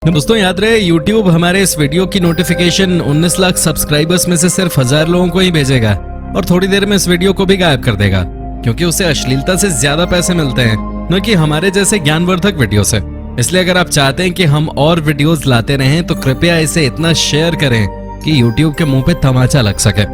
दोस्तों याद रहे, YouTube हमारे इस वीडियो की नोटिफिकेशन 19 लाख सब्सक्राइबर्स में से सिर्फ 1000 लोगों को ही भेजेगा और थोड़ी देर में इस वीडियो को भी गायब कर देगा, क्योंकि उसे अश्लीलता से ज्यादा पैसे मिलते हैं, न कि हमारे जैसे ज्ञानवर्धक वीडियो से। इसलिए अगर आप चाहते हैं कि हम और वीडियोस लाते रहें तो कृपया इसे इतना शेयर करें कि YouTube के मुंह पे तमाचा लग सके।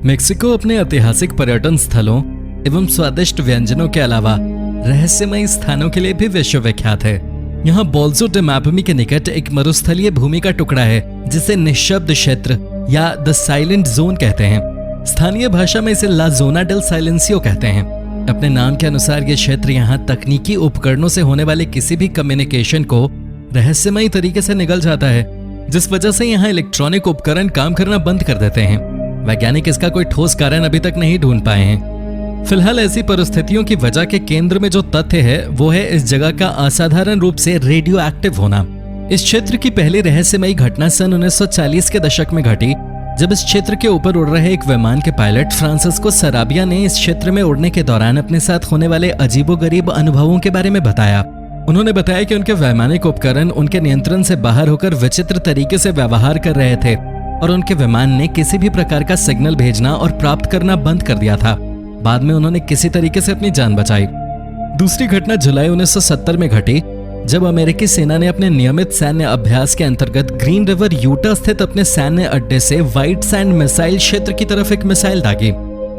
मेक्सिको अपने ऐतिहासिक पर्यटन स्थलों एवं स्वादिष्ट व्यंजनों के अलावा रहस्यमय स्थानों के लिए भी विश्वविख्यात है। यहाँ बोल्सो डे मैपमी के निकट एक मरुस्थलीय भूमि का टुकड़ा है जिसे निःशब्द क्षेत्र या द साइलेंट जोन कहते हैं। स्थानीय भाषा में इसे ला जोना डेल साइलेंसियो कहते हैं। अपने नाम के अनुसार ये क्षेत्र यहाँ तकनीकी उपकरणों से होने वाले किसी भी कम्युनिकेशन को रहस्यमय तरीके से निगल जाता है, जिस वजह से यहाँ इलेक्ट्रॉनिक उपकरण काम करना बंद कर देते हैं। वैज्ञानिक इसका कोई ठोस कारण अभी तक नहीं ढूंढ पाए हैं। फिलहाल ऐसी परिस्थितियों की वजह के केंद्र में जो तथ्य है वो है इस जगह का असाधारण रूप से रेडियो एक्टिव होना। इस क्षेत्र की पहली रहस्यमयी घटना सन 1940 के दशक में घटी, जब इस क्षेत्र के ऊपर उड़ रहे एक विमान के पायलट फ्रांसिस्को सराबिया ने इस क्षेत्र में उड़ने के दौरान अपने साथ होने वाले अजीबोगरीब अनुभवों के बारे में बताया। उन्होंने बताया कि उनके वैमानिक उपकरण उनके नियंत्रण से बाहर होकर विचित्र तरीके से व्यवहार कर रहे थे और उनके विमान ने किसी भी प्रकार का सिग्नल भेजना और प्राप्त करना बंद कर दिया था। बाद में उन्होंने किसी तरीके से अपनी जान बचाई। दूसरी घटना जुलाई 1970 में घटी, जब अमेरिकी सेना ने अपने नियमित सैन्य अभ्यास के अंतर्गत ग्रीन रिवर यूटा स्थित अपने सैन्य अड्डे से व्हाइट सैंड मिसाइल क्षेत्र की तरफ एक मिसाइल दागी।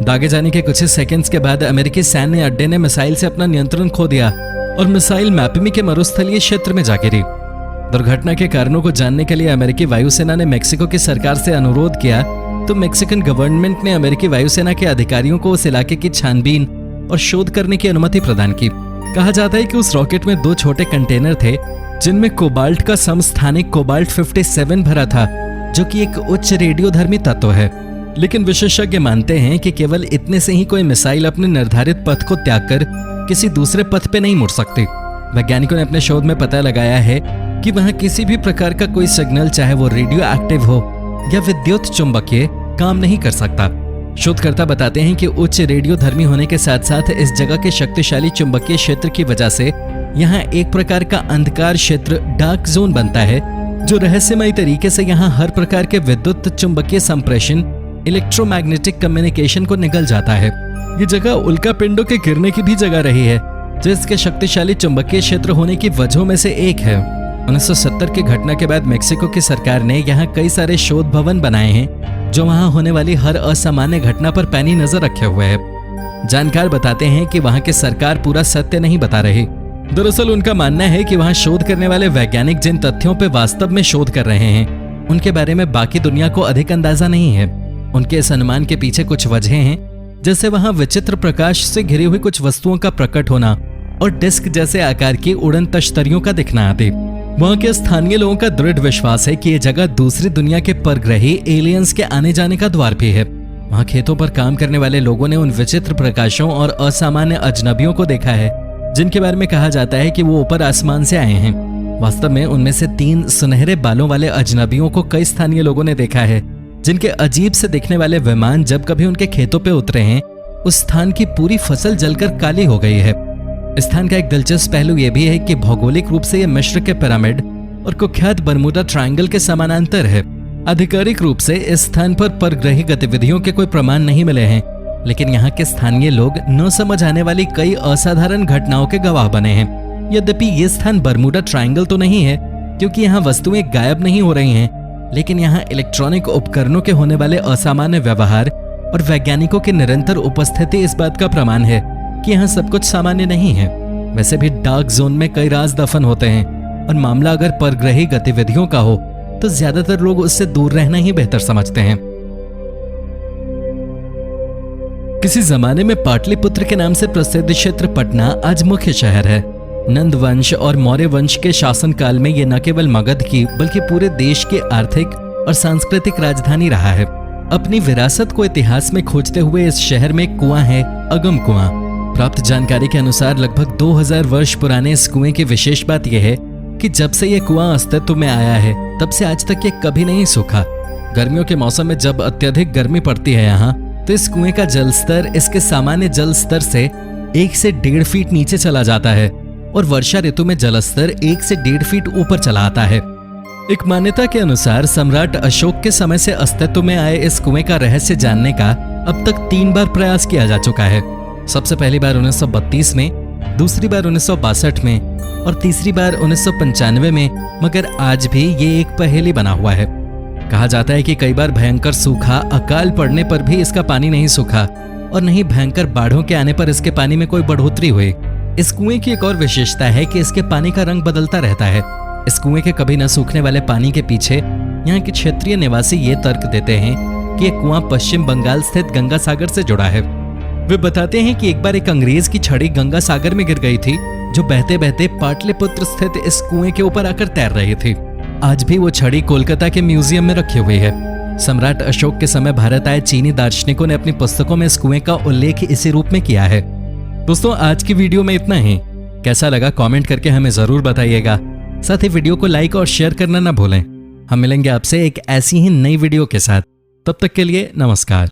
दागे जाने के कुछ ही सेकंड्स के बाद अमेरिकी सैन्य अड्डे ने मिसाइल से अपना नियंत्रण खो दिया और मिसाइल मैपमी के मरुस्थलीय क्षेत्र में जा गिरी। दुर्घटना के कारणों को जानने के लिए अमेरिकी वायुसेना ने मेक्सिको की सरकार से अनुरोध किया तो मेक्सिकन गवर्नमेंट ने अमेरिकी वायुसेना के अधिकारियों को उस इलाके की छानबीन और शोध करने की अनुमति प्रदान की। कहा जाता है कि उस रॉकेट में 2 छोटे कंटेनर थे जिनमें कोबाल्ट का समस्थानिक कोबाल्ट 57 भरा था, जो कि एक उच्च रेडियोधर्मी तत्व है। लेकिन विशेषज्ञ मानते हैं कि केवल इतने से ही कोई मिसाइल अपने निर्धारित पथ को त्याग कर किसी दूसरे पथ पे नहीं मुड़ सकती। वैज्ञानिकों ने अपने शोध में पता लगाया है कि वहां किसी भी प्रकार का कोई सिग्नल, चाहे वो रेडियो एक्टिव हो या विद्युत चुंबकीय, काम नहीं कर सकता। शोधकर्ता बताते हैं कि उच्च रेडियोधर्मी होने के साथ साथ इस जगह के शक्तिशाली चुंबकीय क्षेत्र की वजह से यहाँ एक प्रकार का अंधकार क्षेत्र डार्क जोन बनता है, जो रहस्यमय तरीके से यहाँ हर प्रकार के विद्युत चुंबकीय संप्रेषण, इलेक्ट्रोमैग्नेटिक कम्युनिकेशन को निगल जाता है। ये जगह उल्का पिंडों के गिरने की भी जगह रही है, जो इसके शक्तिशाली चुंबकीय क्षेत्र होने की वजहों में से एक है। 1970 की घटना के बाद मेक्सिको की सरकार ने यहाँ कई सारे शोध भवन बनाए हैं, जो वहाँ होने वाली हर असामान्य घटना पर पैनी नजर रखे हुए है। जानकार बताते हैं कि वहाँ की सरकार पूरा सत्य नहीं बता रही। दरअसल उनका मानना है कि वहाँ शोध करने वाले वैज्ञानिक जिन तथ्यों पर वास्तव में शोध कर रहे हैं, उनके बारे में बाकी दुनिया को अधिक अंदाजा नहीं है। उनके इस अनुमान के पीछे कुछ वजहें हैं, जैसे वहाँ विचित्र प्रकाश से घिरी हुई कुछ वस्तुओं का प्रकट होना और डिस्क जैसे आकार की उड़न तश्तरियों का दिखना आदि। वहाँ के स्थानीय लोगों का दृढ़ विश्वास है कि यह जगह दूसरी दुनिया के परग्रही एलियंस के आने जाने का द्वार भी है। वहाँ खेतों पर काम करने वाले लोगों ने उन विचित्र प्रकाशों और असामान्य अजनबियों को देखा है, जिनके बारे में कहा जाता है कि वो ऊपर आसमान से आए हैं। वास्तव में उनमें से 3 सुनहरे बालों वाले अजनबियों को कई स्थानीय लोगों ने देखा है, जिनके अजीब से दिखने वाले विमान जब कभी उनके खेतों पे उतरे हैं, उस स्थान की पूरी फसल जलकर काली हो गई है। स्थान का एक दिलचस्प पहलू यह भी है कि भौगोलिक रूप से यह मिस्र के पिरामिड और कुख्यात बरमूडा ट्रायंगल के समानांतर है। आधिकारिक रूप से इस स्थान पर परग्रही गतिविधियों के कोई प्रमाण नहीं मिले हैं, लेकिन यहाँ के स्थानीय लोग न समझ आने वाली कई असाधारण घटनाओं के गवाह बने हैं। यद्यपि ये स्थान बरमूडा ट्रायंगल तो नहीं है, क्योंकि यहाँ वस्तुएं गायब नहीं हो रही हैं, लेकिन यहाँ इलेक्ट्रॉनिक उपकरणों के होने वाले असामान्य व्यवहार और वैज्ञानिकों की निरंतर उपस्थिति इस बात का प्रमाण है कि यहाँ सब कुछ सामान्य नहीं है। वैसे भी डार्क जोन में कई राज दफन होते हैं और मामला अगर परग्रही गतिविधियों का हो तो ज्यादातर लोग उससे दूर रहना ही बेहतर समझते हैं। किसी जमाने में पाटलिपुत्र के नाम से प्रसिद्ध क्षेत्र पटना आज मुख्य शहर है। नंद वंश और मौर्य वंश के शासनकाल में यह न केवल मगध की बल्कि पूरे देश की आर्थिक और सांस्कृतिक राजधानी रहा है। अपनी विरासत को इतिहास में खोजते हुए इस शहर में कुआं है, अगम कुआं। प्राप्त जानकारी के अनुसार लगभग 2000 वर्ष पुराने इस कुएं की विशेष बात यह है कि जब से यह कुआं अस्तित्व में आया है तब से आज तक ये कभी नहीं सूखा। गर्मियों के मौसम में जब अत्यधिक गर्मी पड़ती है यहाँ, तो इस कुएं का जल स्तर इसके सामान्य जल स्तर से 1 से 1.5 फीट नीचे चला जाता है। और वर्षा ऋतु में जलस्तर 1 से 1.5 फीट ऊपर चला आता है। एक मान्यता के अनुसार सम्राट अशोक के समय से अस्तित्व में आए इस कुएं का रहस्य जानने का अब तक 3 बार प्रयास किया जा चुका है। सबसे पहली बार 1932 में, दूसरी बार 1962 में और तीसरी बार 1995 में, मगर आज भी ये एक पहेली बना हुआ है। कहा जाता है कि कई बार भयंकर सूखा, अकाल पड़ने पर भी इसका पानी नहीं सूखा और नहीं भयंकर बाढ़ों के आने पर इसके पानी में कोई बढ़ोतरी हुई। इस कुएं की एक और विशेषता है कि इसके पानी का रंग बदलता रहता है। इस कुएं के कभी न सूखने वाले पानी के पीछे यहाँ के क्षेत्रीय निवासी ये तर्क देते हैं कि यह कुआं पश्चिम बंगाल स्थित गंगा सागर से जुड़ा है। वे बताते हैं कि एक बार एक अंग्रेज की छड़ी गंगा सागर में गिर गई थी, जो बहते बहते पाटलिपुत्र स्थित इस कुएं के ऊपर आकर तैर रही थी। आज भी वो छड़ी कोलकाता के म्यूजियम में रखी हुई है। सम्राट अशोक के समय भारत आए चीनी दार्शनिकों ने अपनी पुस्तकों में इस कुएं का उल्लेख इसी रूप में किया है। दोस्तों, आज की वीडियो में इतना ही। कैसा लगा कमेंट करके हमें जरूर बताइएगा। साथ ही वीडियो को लाइक और शेयर करना ना भूलें। हम मिलेंगे आपसे एक ऐसी ही नई वीडियो के साथ। तब तक के लिए नमस्कार।